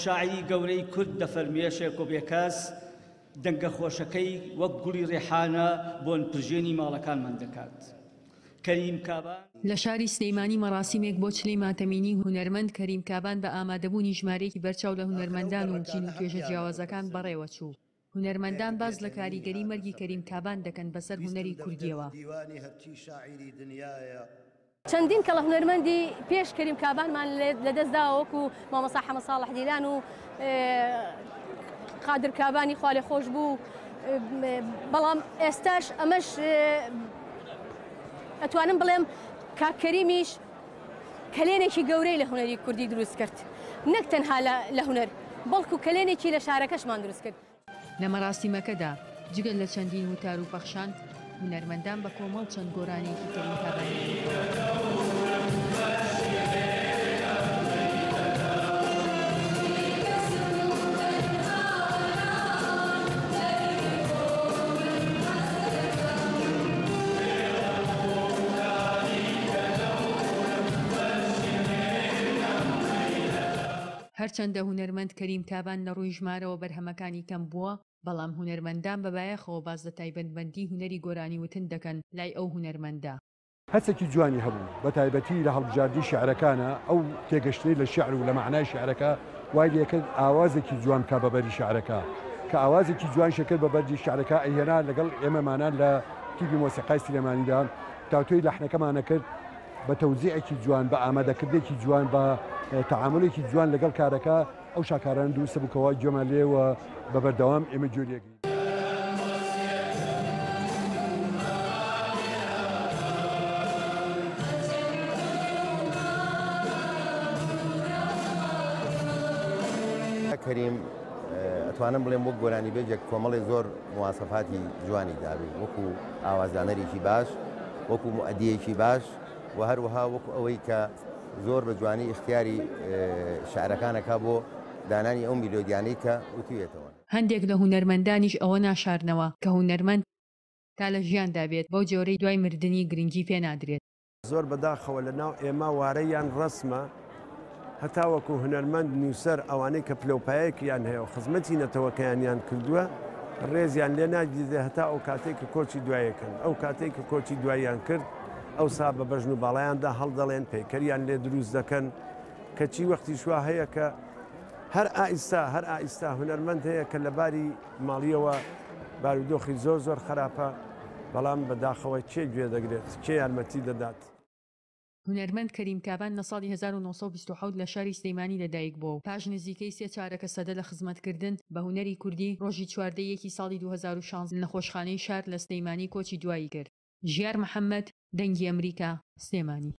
شاعری گەورەی کورد دەفەرمێ شێرکۆ بێکەس دەنگە خۆشەکەی وەک گوڵی ڕێحانە بۆن پژێنی ماڵەکانمان دەکات. کەریم کابان لە شاری سلەیمانی مەراسیمێک بۆ چلەی ماتەمینی هونەرمەند کەریم کابان بە ئامادەبوونی ژمارەیەکی بەرچاو لە هونەرمەندان و جین و توێژە جیاوازەکان بەڕێوە چوو. هونەرمەندان باز لە کاریگەری مەرگی کەریم کابان دەکەن بەسەر هونەری کوردیەوە. چەندین کە لە هونەرمەندی پێش کەریم کابانمان لەدەستداوە وەکو مامەسا حەمەد ساڵح دیلان و قادر کابانی خوا لێ خۆش بوو، بەڵام ئێستاش ئەمەش ئەتوانم بڵێم کاک کەریمیش کەلێنێکی گەورەی لە هونەری کوردی دروست کرد، نەک تەنها لە هونەر بەڵکو کەلێنێکی لە شارەکەشمان دروست کرد. لە مەراسیمەکەدا جگەل لە چەندین وتار و پەخشان هونەرمەندان بە کۆمەڵ چەند گۆرانێکی کەریم کابانی هەرچەندە هونەرمەند کەریم کابان لە ڕووی ژمارەوە بەرهەمەکانی کەم بووە، بەڵام هونەرمەندان بەبایەخەوە باز لە تایبەتمەندی هونەری گۆرانی وتن دەکەن لای ئەو هونەرمەندە. هەستێکی جوانی هەبوو بە تایبەتی لە هەڵبژاردی شیعرەکانە ئەو تێگەشتەی لە شیعر و لە معنای شیعرەکە وای لێکرد ئاوازێکی جوان کا بەبەری شیعرەکە، کە ئاوازێکی جوان شەکرد بەبەری شیعرەکە ئەیهێنا لەگەڵ ئێمەمانان لە تیپی مۆسیقای سلێمانیدا تاوتۆی لەحنەکەمانە کرد بە تەوزیعێکی جوان، بە ئامادەکردێکی جوان، بە تعاملێکی جوان لەگەڵ کارەکە ئەو شاکاران دروستە بووکەوە گوێمە لێوە بە بەردەوام ئێمە جوێریەکەین. کەریم ئەتوانم بڵێم وەک گۆرانی بێجێک کۆمەڵی زۆر مواسەفاتی جوانی دابێت، وەکو ئاوازدانەرێکی باش، وەکو مؤەدیەکی باش و هەروەها وەکو ئەوەی کە زۆر بە جوانی اختیاری شعرەکانەکە بۆ دانانی ئەو میلۆدیانەی کە وتوێتەوە. هەندێک لە هونەرمەندانیش ئەوە ناشارنەوە کە هونەرمەند تا لە ژیاندا بێت بەو جۆرەی دوای مردنی گرنگی پێ نادرێت. زۆر بەداخەوە لە ناو ئێمە وارەیان ڕسمە، هەتا وەکو هونەرمەند نووسەر ئەوانەی کە پلەپایەکیان هەیە و خزمەتی نەتەوەکەیانیان کردووە ڕێزیان لێ ناگیرێ هەتا ئەو کاتێک کە کۆچی دوایەکەن. ئەو کاتێک کە کۆچی دواییان کرد ئەو سا بە بەژن و باڵایاندا هەڵدەڵێن پەیکەریان لێ دروست دەکەن، کەچی وەختی شوا هەیە کە هەر ئائیستا هونەرمەند هەیە کە لە باری ماڵیەوە بارودۆخی زۆر زۆر خراپە، بەڵام بەداخەوە کێ گوێ دەگرێت، کێ یارمەتی دەدات. هونەرمەند کەریم کابان لە ساڵی 1927 لە شاری سلەیمانی لەدایک بووە و پاش نزیکەی 3 چارەکە سەدە لە خزمەتکردن بە هونەری کوردی ڕۆژی 14 ساڵی 2016 لە نەخۆشخانەی شار لە سلەیمانی کۆچی دوایی کرد. ژیار محەممەد، دەنگی ئەمریکا، سلێمانی.